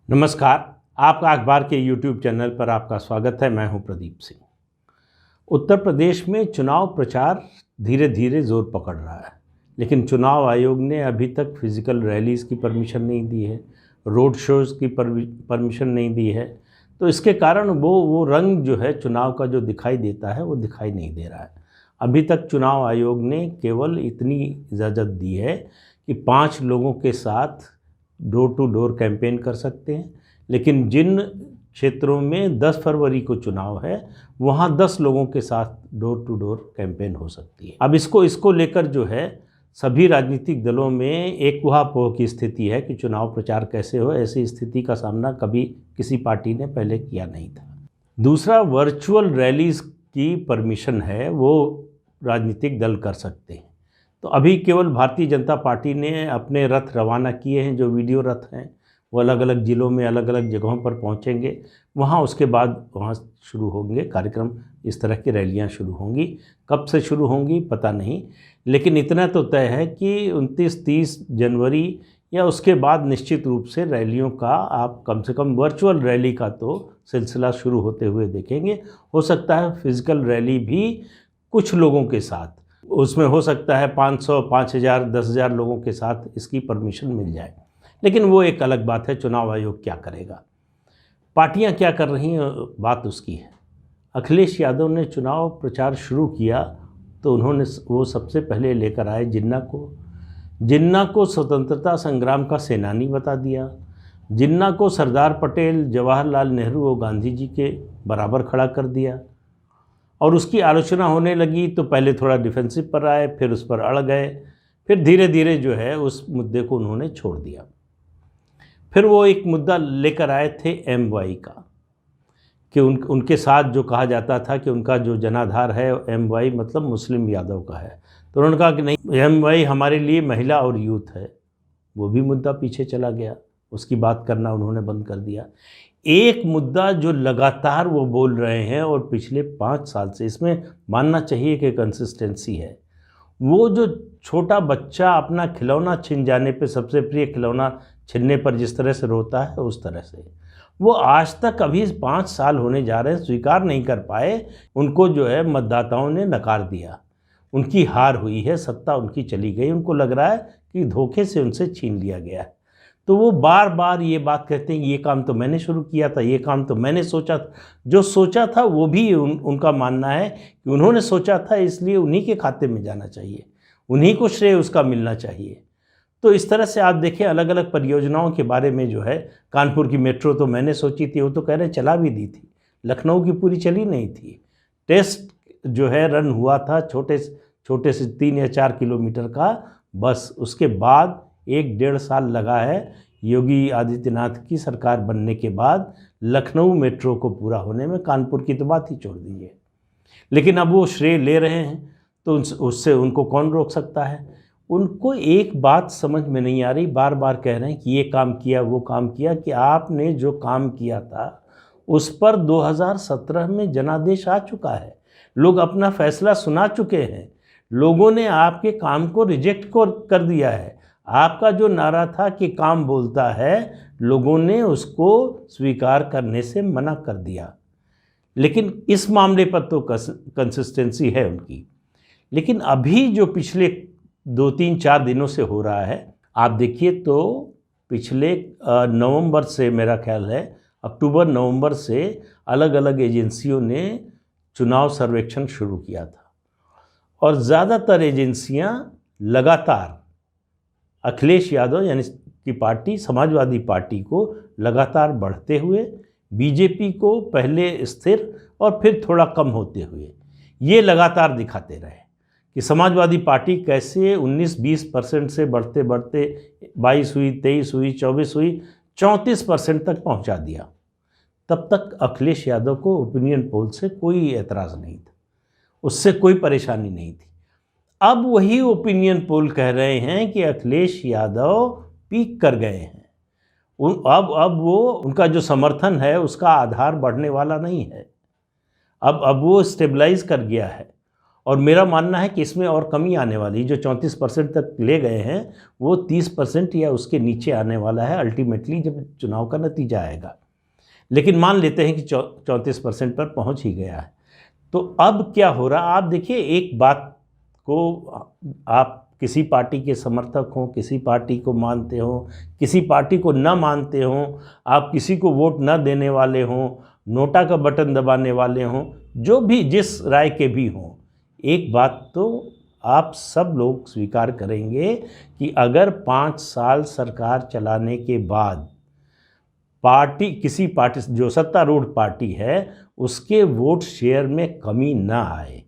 नमस्कार। आपका अखबार के YouTube चैनल पर आपका स्वागत है। मैं हूं प्रदीप सिंह। उत्तर प्रदेश में चुनाव प्रचार धीरे धीरे जोर पकड़ रहा है, लेकिन चुनाव आयोग ने अभी तक फिजिकल रैलीज़ की परमिशन नहीं दी है, रोड शोज़ की परमिशन नहीं दी है। तो इसके कारण वो रंग जो है चुनाव का जो दिखाई देता है वो दिखाई नहीं दे रहा है। अभी तक चुनाव आयोग ने केवल इतनी इजाज़त दी है कि 5 लोगों के साथ डोर टू डोर कैंपेन कर सकते हैं, लेकिन जिन क्षेत्रों में 10 फरवरी को चुनाव है वहाँ 10 लोगों के साथ डोर टू डोर कैंपेन हो सकती है। अब इसको लेकर जो है सभी राजनीतिक दलों में एक ऊहापोह की स्थिति है कि चुनाव प्रचार कैसे हो। ऐसी स्थिति का सामना कभी किसी पार्टी ने पहले किया नहीं था। दूसरा, वर्चुअल रैलीज़ की परमिशन है, वो राजनीतिक दल कर सकते हैं। तो अभी केवल भारतीय जनता पार्टी ने अपने रथ रवाना किए हैं, जो वीडियो रथ हैं वो अलग अलग ज़िलों में अलग अलग जगहों पर पहुंचेंगे। वहां उसके बाद वहां शुरू होंगे कार्यक्रम, इस तरह की रैलियां शुरू होंगी। कब से शुरू होंगी पता नहीं, लेकिन इतना तो तय है कि 29-30 जनवरी या उसके बाद निश्चित रूप से रैलियों का आप कम से कम वर्चुअल रैली का तो सिलसिला शुरू होते हुए देखेंगे। हो सकता है फिज़िकल रैली भी कुछ लोगों के साथ, उसमें हो सकता है 500, 5000, 10,000 लोगों के साथ इसकी परमिशन मिल जाए, लेकिन वो एक अलग बात है। चुनाव आयोग क्या करेगा, पार्टियां क्या कर रही हैं, बात उसकी है। अखिलेश यादव ने चुनाव प्रचार शुरू किया तो उन्होंने वो सबसे पहले लेकर आए जिन्ना को स्वतंत्रता संग्राम का सेनानी बता दिया। जिन्ना को सरदार पटेल, जवाहरलाल नेहरू और गांधी जी के बराबर खड़ा कर दिया। और उसकी आलोचना होने लगी तो पहले थोड़ा डिफेंसिव पर आए, फिर उस पर अड़ गए, फिर धीरे धीरे जो है उस मुद्दे को उन्होंने छोड़ दिया। फिर वो एक मुद्दा लेकर आए थे MY का, कि उनके साथ जो कहा जाता था कि उनका जो जनाधार है MY मतलब मुस्लिम यादव का है। तो उन्होंने कहा कि नहीं, MY हमारे लिए महिला और यूथ है। वो भी मुद्दा पीछे चला गया, उसकी बात करना उन्होंने बंद कर दिया। एक मुद्दा जो लगातार वो बोल रहे हैं और पिछले 5 साल से, इसमें मानना चाहिए कि कंसिस्टेंसी है। वो जो छोटा बच्चा अपना खिलौना छिन जाने पे, सबसे प्रिय खिलौना छिनने पर जिस तरह से रोता है, उस तरह से वो आज तक, अभी 5 साल होने जा रहे हैं, स्वीकार नहीं कर पाए। उनको जो है मतदाताओं ने नकार दिया, उनकी हार हुई है, सत्ता उनकी चली गई। उनको लग रहा है कि धोखे से उनसे छीन लिया गया है। तो वो बार बार ये बात कहते हैं, ये काम तो मैंने शुरू किया था, ये काम तो मैंने सोचा था। जो सोचा था वो भी उनका मानना है कि उन्होंने सोचा था, इसलिए उन्हीं के खाते में जाना चाहिए, उन्हीं को श्रेय उसका मिलना चाहिए। तो इस तरह से आप देखें अलग अलग परियोजनाओं के बारे में जो है, कानपुर की मेट्रो तो मैंने सोची थी, वो तो कह रहे चला भी दी थी। लखनऊ की पूरी चली नहीं थी। टेस्ट जो है रन हुआ था छोटे से 3 या 4 किलोमीटर का, बस। उसके बाद 1-1.5 साल लगा है योगी आदित्यनाथ की सरकार बनने के बाद लखनऊ मेट्रो को पूरा होने में। कानपुर की तो बात ही छोड़ दीजिए। लेकिन अब वो श्रेय ले रहे हैं तो उससे उनको कौन रोक सकता है। उनको एक बात समझ में नहीं आ रही, बार बार कह रहे हैं कि ये काम किया, वो काम किया, कि आपने जो काम किया था उस पर 2017 में जनादेश आ चुका है। लोग अपना फैसला सुना चुके हैं। लोगों ने आपके काम को रिजेक्ट कर दिया है। आपका जो नारा था कि काम बोलता है, लोगों ने उसको स्वीकार करने से मना कर दिया। लेकिन इस मामले पर तो कंसिस्टेंसी है उनकी। लेकिन अभी जो पिछले 2-3-4 दिनों से हो रहा है, आप देखिए तो पिछले नवंबर से, मेरा ख्याल है अक्टूबर नवंबर से अलग अलग एजेंसियों ने चुनाव सर्वेक्षण शुरू किया था, और ज़्यादातर एजेंसियां लगातार अखिलेश यादव यानी की पार्टी, समाजवादी पार्टी को लगातार बढ़ते हुए, बीजेपी को पहले स्थिर और फिर थोड़ा कम होते हुए, ये लगातार दिखाते रहे कि समाजवादी पार्टी कैसे 19-20% से बढ़ते बढ़ते 22 हुई, 23 हुई, 24 हुई, 34% तक पहुंचा दिया। तब तक अखिलेश यादव को ओपिनियन पोल से कोई एतराज़ नहीं था, उससे कोई परेशानी नहीं थी। अब वही ओपिनियन पोल कह रहे हैं कि अखिलेश यादव पीक कर गए हैं। अब वो, उनका जो समर्थन है उसका आधार बढ़ने वाला नहीं है। अब वो स्टेबलाइज कर गया है। और मेरा मानना है कि इसमें और कमी आने वाली, जो 34% तक ले गए हैं वो 30% या उसके नीचे आने वाला है अल्टीमेटली जब चुनाव का नतीजा आएगा। लेकिन मान लेते हैं कि 34% पर पहुंच ही गया है। तो अब क्या हो रहा, आप देखिए, एक बात को आप किसी पार्टी के समर्थक हों, किसी पार्टी को मानते हों, किसी पार्टी को न मानते हों, आप किसी को वोट न देने वाले हों, नोटा का बटन दबाने वाले हों, जो भी जिस राय के भी हों, एक बात तो आप सब लोग स्वीकार करेंगे कि अगर 5 साल सरकार चलाने के बाद पार्टी, किसी पार्टी जो सत्तारूढ़ पार्टी है उसके वोट शेयर में कमी ना आए,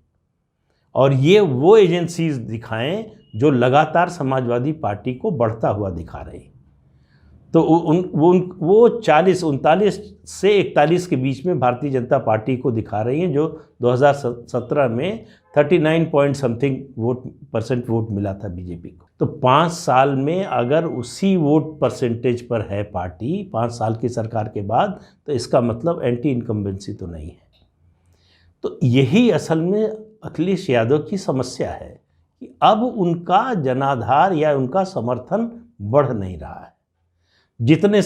और ये वो एजेंसीज दिखाएं जो लगातार समाजवादी पार्टी को बढ़ता हुआ दिखा रही, तो वो 39 से 41 के बीच में भारतीय जनता पार्टी को दिखा रही हैं, जो 2017 में 39 पॉइंट समथिंग परसेंट वोट मिला था बीजेपी को। तो 5 साल में अगर उसी वोट परसेंटेज पर है पार्टी 5 साल की सरकार के बाद, तो इसका मतलब एंटी इनकम्बेंसी तो नहीं है। तो यही असल में अखिलेश यादव की समस्या है कि अब उनका जनाधार या उनका समर्थन बढ़ नहीं रहा है। जितने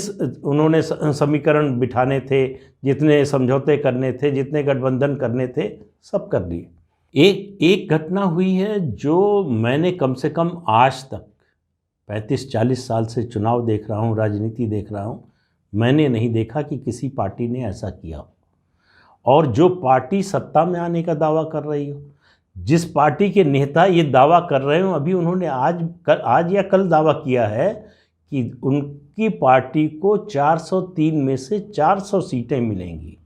उन्होंने समीकरण बिठाने थे, जितने समझौते करने थे, जितने गठबंधन करने थे, सब कर लिए। एक घटना हुई है जो मैंने कम से कम आज तक 35-40 साल से चुनाव देख रहा हूँ, राजनीति देख रहा हूँ, मैंने नहीं देखा कि किसी पार्टी ने ऐसा किया हो। और जो पार्टी सत्ता में आने का दावा कर रही हो, जिस पार्टी के नेता ये दावा कर रहे हो, अभी उन्होंने आज या कल दावा किया है कि उनकी पार्टी को 403 में से 400 सीटें मिलेंगी।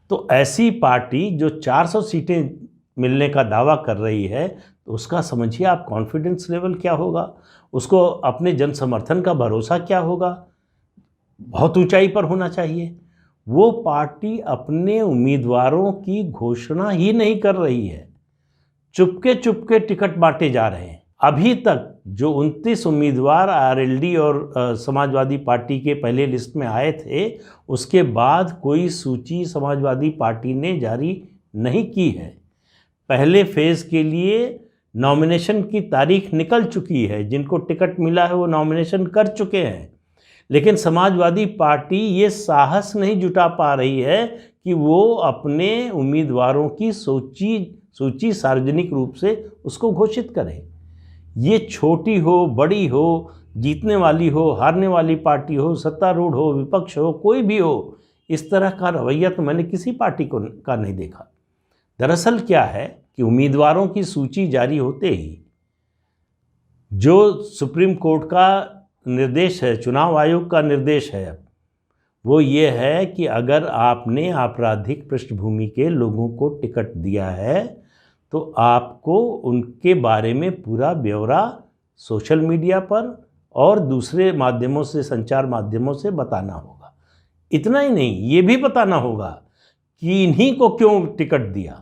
तो ऐसी पार्टी जो 400 सीटें मिलने का दावा कर रही है, तो उसका समझिए आप कॉन्फिडेंस लेवल क्या होगा, उसको अपने जन समर्थन का भरोसा क्या होगा, बहुत ऊंचाई पर होना चाहिए। वो पार्टी अपने उम्मीदवारों की घोषणा ही नहीं कर रही है, चुपके चुपके टिकट बांटे जा रहे हैं। अभी तक जो 29 उम्मीदवार आरएलडी और समाजवादी पार्टी के पहले लिस्ट में आए थे, उसके बाद कोई सूची समाजवादी पार्टी ने जारी नहीं की है। पहले फेज़ के लिए नॉमिनेशन की तारीख निकल चुकी है, जिनको टिकट मिला है वो नॉमिनेशन कर चुके हैं, लेकिन समाजवादी पार्टी ये साहस नहीं जुटा पा रही है कि वो अपने उम्मीदवारों की सूची सार्वजनिक रूप से उसको घोषित करे। ये छोटी हो, बड़ी हो, जीतने वाली हो, हारने वाली पार्टी हो, सत्तारूढ़ हो, विपक्ष हो, कोई भी हो, इस तरह का रवैया तो मैंने किसी पार्टी का नहीं देखा। दरअसल क्या है कि उम्मीदवारों की सूची जारी होते ही जो सुप्रीम कोर्ट का निर्देश है, चुनाव आयोग का निर्देश है, वो ये है कि अगर आपने आपराधिक पृष्ठभूमि के लोगों को टिकट दिया है तो आपको उनके बारे में पूरा ब्यौरा सोशल मीडिया पर और दूसरे माध्यमों से, संचार माध्यमों से बताना होगा। इतना ही नहीं, ये भी बताना होगा कि इन्हीं को क्यों टिकट दिया।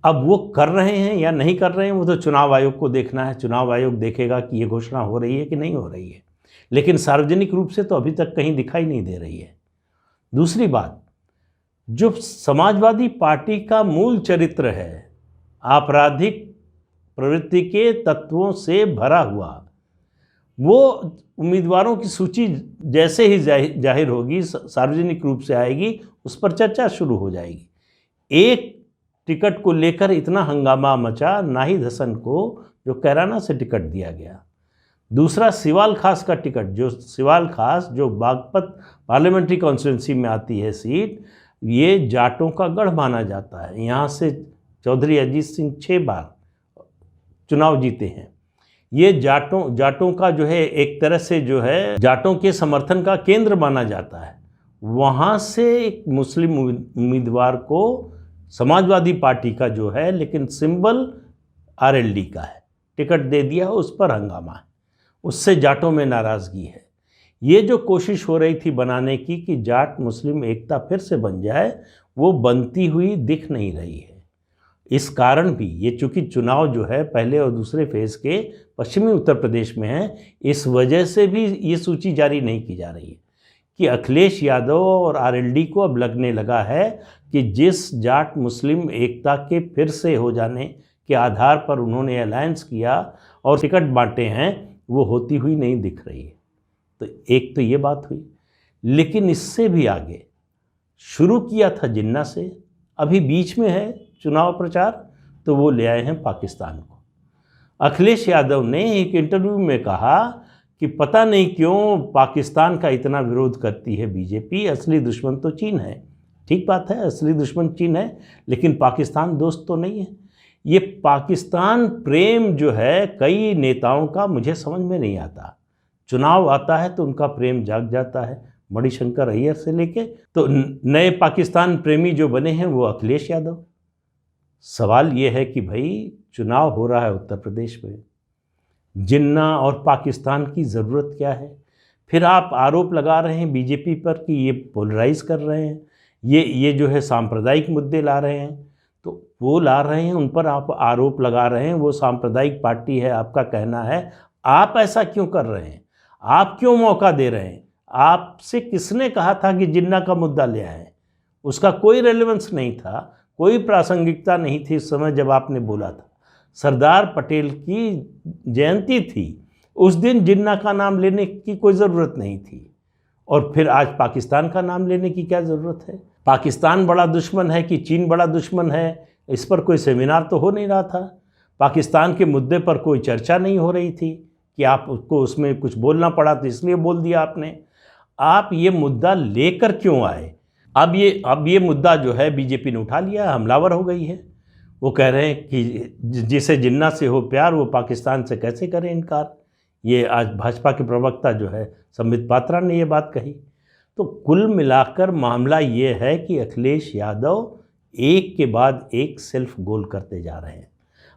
अब वो कर रहे हैं या नहीं कर रहे हैं, वो तो चुनाव आयोग को देखना है। चुनाव आयोग देखेगा कि ये घोषणा हो रही है कि नहीं हो रही है, लेकिन सार्वजनिक रूप से तो अभी तक कहीं दिखाई नहीं दे रही है। दूसरी बात, जो समाजवादी पार्टी का मूल चरित्र है, आपराधिक प्रवृत्ति के तत्वों से भरा हुआ, वो उम्मीदवारों की सूची जैसे ही जाहिर होगी, सार्वजनिक रूप से आएगी, उस पर चर्चा शुरू हो जाएगी। एक टिकट को लेकर इतना हंगामा मचा नाहिद हसन को, जो कैराना से टिकट दिया गया। दूसरा, सिवाल खास का टिकट, जो सिवाल खास जो बागपत पार्लियामेंट्री कॉन्स्टिट्यूंसी में आती है सीट, ये जाटों का गढ़ माना जाता है। यहाँ से चौधरी अजीत सिंह 6 बार चुनाव जीते हैं। ये जाटों का जो है, एक तरह से जो है जाटों के समर्थन का केंद्र माना जाता है। वहाँ से एक मुस्लिम उम्मीदवार को समाजवादी पार्टी का जो है, लेकिन सिंबल आरएलडी का है, टिकट दे दिया, उस पर हंगामा है, उससे जाटों में नाराज़गी है। ये जो कोशिश हो रही थी बनाने की कि जाट मुस्लिम एकता फिर से बन जाए, वो बनती हुई दिख नहीं रही है। इस कारण भी ये, चूँकि चुनाव जो है पहले और दूसरे फेज़ के पश्चिमी उत्तर प्रदेश में है, इस वजह से भी ये सूची जारी नहीं की जा रही है कि अखिलेश यादव और आरएलडी को अब लगने लगा है कि जिस जाट मुस्लिम एकता के फिर से हो जाने के आधार पर उन्होंने अलायंस किया और टिकट बांटे हैं, वो होती हुई नहीं दिख रही है। तो एक तो ये बात हुई, लेकिन इससे भी आगे शुरू किया था जिन्ना से, अभी बीच में है चुनाव प्रचार, तो वो ले आए हैं पाकिस्तान को। अखिलेश यादव ने एक इंटरव्यू में कहा कि पता नहीं क्यों पाकिस्तान का इतना विरोध करती है बीजेपी, असली दुश्मन तो चीन है। ठीक बात है, असली दुश्मन चीन है, लेकिन पाकिस्तान दोस्त तो नहीं है। ये पाकिस्तान प्रेम जो है कई नेताओं का मुझे समझ में नहीं आता। चुनाव आता है तो उनका प्रेम जाग जाता है, मणिशंकर अय्यर से लेके तो नए पाकिस्तान प्रेमी जो बने हैं वो अखिलेश यादव। सवाल ये है कि भाई चुनाव हो रहा है उत्तर प्रदेश में, जिन्ना और पाकिस्तान की ज़रूरत क्या है? फिर आप आरोप लगा रहे हैं बीजेपी पर कि ये पोलराइज कर रहे हैं, ये जो है सांप्रदायिक मुद्दे ला रहे हैं। तो वो ला रहे हैं, उन पर आप आरोप लगा रहे हैं, वो सांप्रदायिक पार्टी है, आपका कहना है। आप ऐसा क्यों कर रहे हैं? आप क्यों मौका दे रहे हैं? आपसे किसने कहा था कि जिन्ना का मुद्दा ले आए? उसका कोई रेलेवेंस नहीं था, कोई प्रासंगिकता नहीं थी उस समय जब आपने बोला था। सरदार पटेल की जयंती थी, उस दिन जिन्ना का नाम लेने की कोई ज़रूरत नहीं थी, और फिर आज पाकिस्तान का नाम लेने की क्या ज़रूरत है? पाकिस्तान बड़ा दुश्मन है कि चीन बड़ा दुश्मन है, इस पर कोई सेमिनार तो हो नहीं रहा था। पाकिस्तान के मुद्दे पर कोई चर्चा नहीं हो रही थी कि आपको उसमें कुछ बोलना पड़ा तो इसलिए बोल दिया आपने। आप ये मुद्दा लेकर क्यों आए? अब ये मुद्दा जो है बीजेपी ने उठा लिया, हमलावर हो गई है। वो कह रहे हैं कि जिसे जिन्ना से हो प्यार वो पाकिस्तान से कैसे करें इनकार। ये आज भाजपा के प्रवक्ता जो है संबित पात्रा ने ये बात कही। तो कुल मिलाकर मामला ये है कि अखिलेश यादव एक के बाद एक सेल्फ गोल करते जा रहे हैं।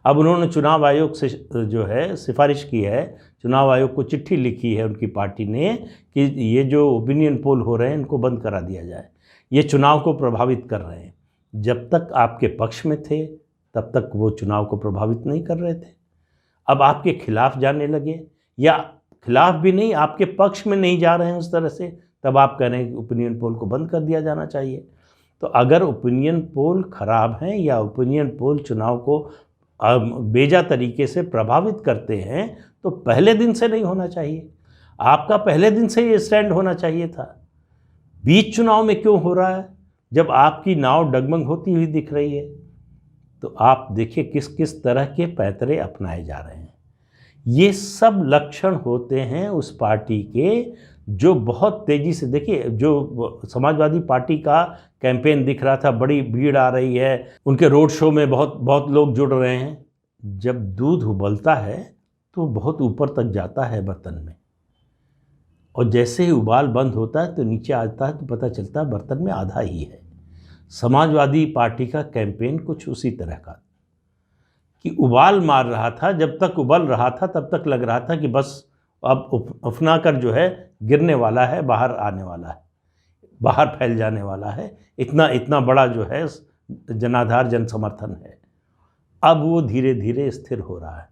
अब उन्होंने चुनाव आयोग से जो है सिफारिश की है, चुनाव आयोग को चिट्ठी लिखी है उनकी पार्टी ने कि ये जो ओपिनियन पोल हो रहे हैं इनको बंद करा दिया जाए, ये चुनाव को प्रभावित कर रहे हैं। जब तक आपके पक्ष में थे तब तक वो चुनाव को प्रभावित नहीं कर रहे थे। अब आपके खिलाफ जाने लगे, या खिलाफ भी नहीं, आपके पक्ष में नहीं जा रहे हैं उस तरह से, तब आप कह रहे हैं कि ओपिनियन पोल को बंद कर दिया जाना चाहिए। तो अगर ओपिनियन पोल खराब हैं या ओपिनियन पोल चुनाव को बेजा तरीके से प्रभावित करते हैं तो पहले दिन से नहीं होना चाहिए। आपका पहले दिन से ये स्टैंड होना चाहिए था। बीच चुनाव में क्यों हो रहा है जब आपकी नाव डगमग होती हुई दिख रही है? तो आप देखिए किस किस तरह के पैतरे अपनाए जा रहे हैं। ये सब लक्षण होते हैं उस पार्टी के जो बहुत तेज़ी से, देखिए जो समाजवादी पार्टी का कैंपेन दिख रहा था, बड़ी भीड़ आ रही है, उनके रोड शो में बहुत लोग जुड़ रहे हैं। जब दूध उबलता है तो बहुत ऊपर तक जाता है बर्तन में, और जैसे ही उबाल बंद होता है तो नीचे आता है तो पता चलता है बर्तन में आधा ही है। समाजवादी पार्टी का कैंपेन कुछ उसी तरह का कि उबाल मार रहा था, जब तक उबल रहा था तब तक लग रहा था कि बस अब उफना कर जो है गिरने वाला है, बाहर आने वाला है, बाहर फैल जाने वाला है। इतना बड़ा जो है जनाधार जन समर्थन है। अब वो धीरे धीरे स्थिर हो रहा है।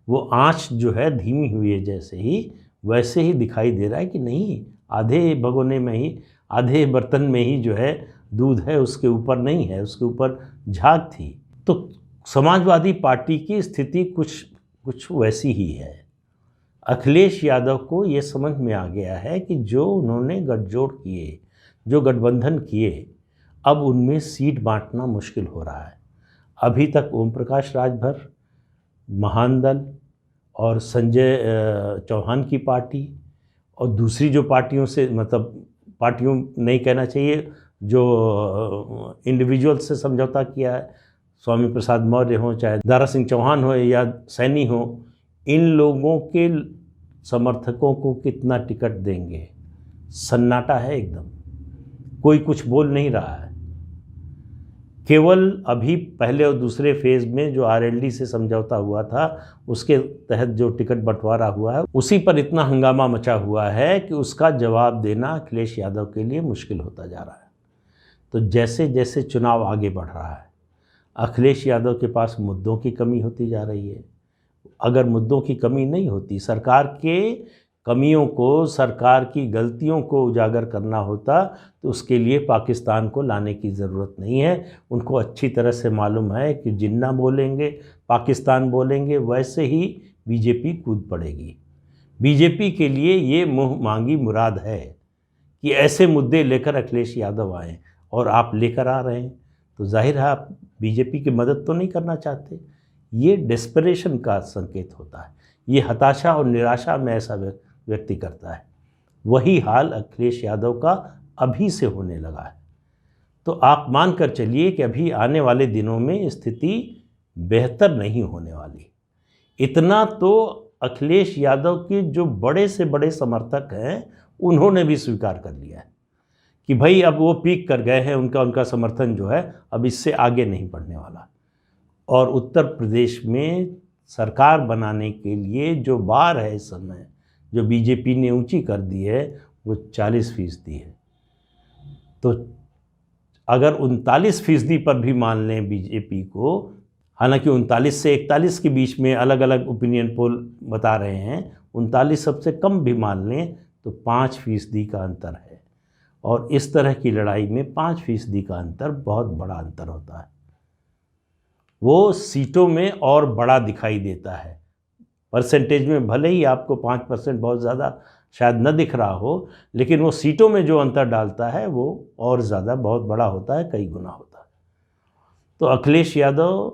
वो आँच जो है धीमी हुई है, जैसे ही वैसे ही दिखाई दे रहा है कि नहीं, आधे भगोने में ही, आधे बर्तन में ही जो है दूध है, उसके ऊपर नहीं है, उसके ऊपर झाग थी। तो समाजवादी पार्टी की स्थिति कुछ वैसी ही है। अखिलेश यादव को ये समझ में आ गया है कि जो उन्होंने गठजोड़ किए, जो गठबंधन किए, अब उनमें सीट बांटना मुश्किल हो रहा है। अभी तक ओम प्रकाश राजभर, महान दल और संजय चौहान की पार्टी और दूसरी जो पार्टियों से, मतलब पार्टियों नहीं कहना चाहिए, जो इंडिविजुअल से समझौता किया है, स्वामी प्रसाद मौर्य हो, चाहे दारा सिंह चौहान हो या सैनी हो, इन लोगों के समर्थकों को कितना टिकट देंगे? सन्नाटा है एकदम, कोई कुछ बोल नहीं रहा है। केवल अभी पहले और दूसरे फेज़ में जो आरएलडी से समझौता हुआ था उसके तहत जो टिकट बंटवारा हुआ है, उसी पर इतना हंगामा मचा हुआ है कि उसका जवाब देना अखिलेश यादव के लिए मुश्किल होता जा रहा है। तो जैसे जैसे चुनाव आगे बढ़ रहा है, अखिलेश यादव के पास मुद्दों की कमी होती जा रही है। अगर मुद्दों की कमी नहीं होती, सरकार के कमियों को, सरकार की गलतियों को उजागर करना होता तो उसके लिए पाकिस्तान को लाने की ज़रूरत नहीं है। उनको अच्छी तरह से मालूम है कि जिन्ना बोलेंगे, पाकिस्तान बोलेंगे, वैसे ही बीजेपी कूद पड़ेगी। बीजेपी के लिए ये मुँह मांगी मुराद है कि ऐसे मुद्दे लेकर अखिलेश यादव आएँ, और आप लेकर आ रहे हैं तो जाहिर है आप बीजेपी की मदद तो नहीं करना चाहते। ये डेस्परेशन का संकेत होता है, ये हताशा और निराशा में ऐसा व्यक्ति करता है। वही हाल अखिलेश यादव का अभी से होने लगा है। तो आप मान कर चलिए कि अभी आने वाले दिनों में स्थिति बेहतर नहीं होने वाली। इतना तो अखिलेश यादव के जो बड़े से बड़े समर्थक हैं उन्होंने भी स्वीकार कर लिया है कि भाई अब वो पीक कर गए हैं, उनका समर्थन जो है अब इससे आगे नहीं बढ़ने वाला। और उत्तर प्रदेश में सरकार बनाने के लिए जो बार है इस समय, जो बीजेपी ने ऊंची कर दी है, वो 40% है। तो अगर 39% पर भी मान लें बीजेपी को, हालांकि 39 से 41 के बीच में अलग अलग ओपिनियन पोल बता रहे हैं, 39 सबसे कम भी मान लें तो 5% का अंतर है। और इस तरह की लड़ाई में 5% का अंतर बहुत बड़ा अंतर होता है। वो सीटों में और बड़ा दिखाई देता है। परसेंटेज में भले ही आपको 5% बहुत ज़्यादा शायद न दिख रहा हो, लेकिन वो सीटों में जो अंतर डालता है वो और ज़्यादा बहुत बड़ा होता है, कई गुना होता है। तो अखिलेश यादव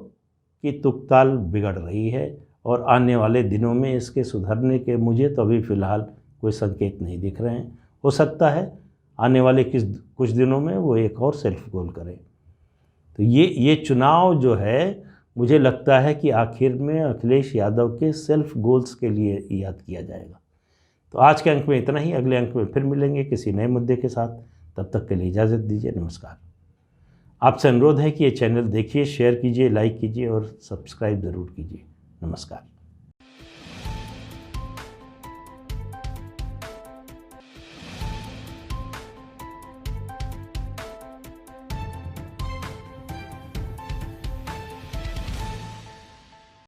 की तुकताल बिगड़ रही है और आने वाले दिनों में इसके सुधरने के मुझे तो अभी फ़िलहाल कोई संकेत नहीं दिख रहे हैं। हो सकता है आने वाले कुछ दिनों में वो एक और सेल्फ गोल करें। तो ये चुनाव जो है, मुझे लगता है कि आखिर में अखिलेश यादव के सेल्फ गोल्स के लिए याद किया जाएगा। तो आज के अंक में इतना ही। अगले अंक में फिर मिलेंगे किसी नए मुद्दे के साथ। तब तक के लिए इजाज़त दीजिए। नमस्कार। आपसे अनुरोध है कि ये चैनल देखिए, शेयर कीजिए, लाइक कीजिए और सब्सक्राइब ज़रूर कीजिए। नमस्कार।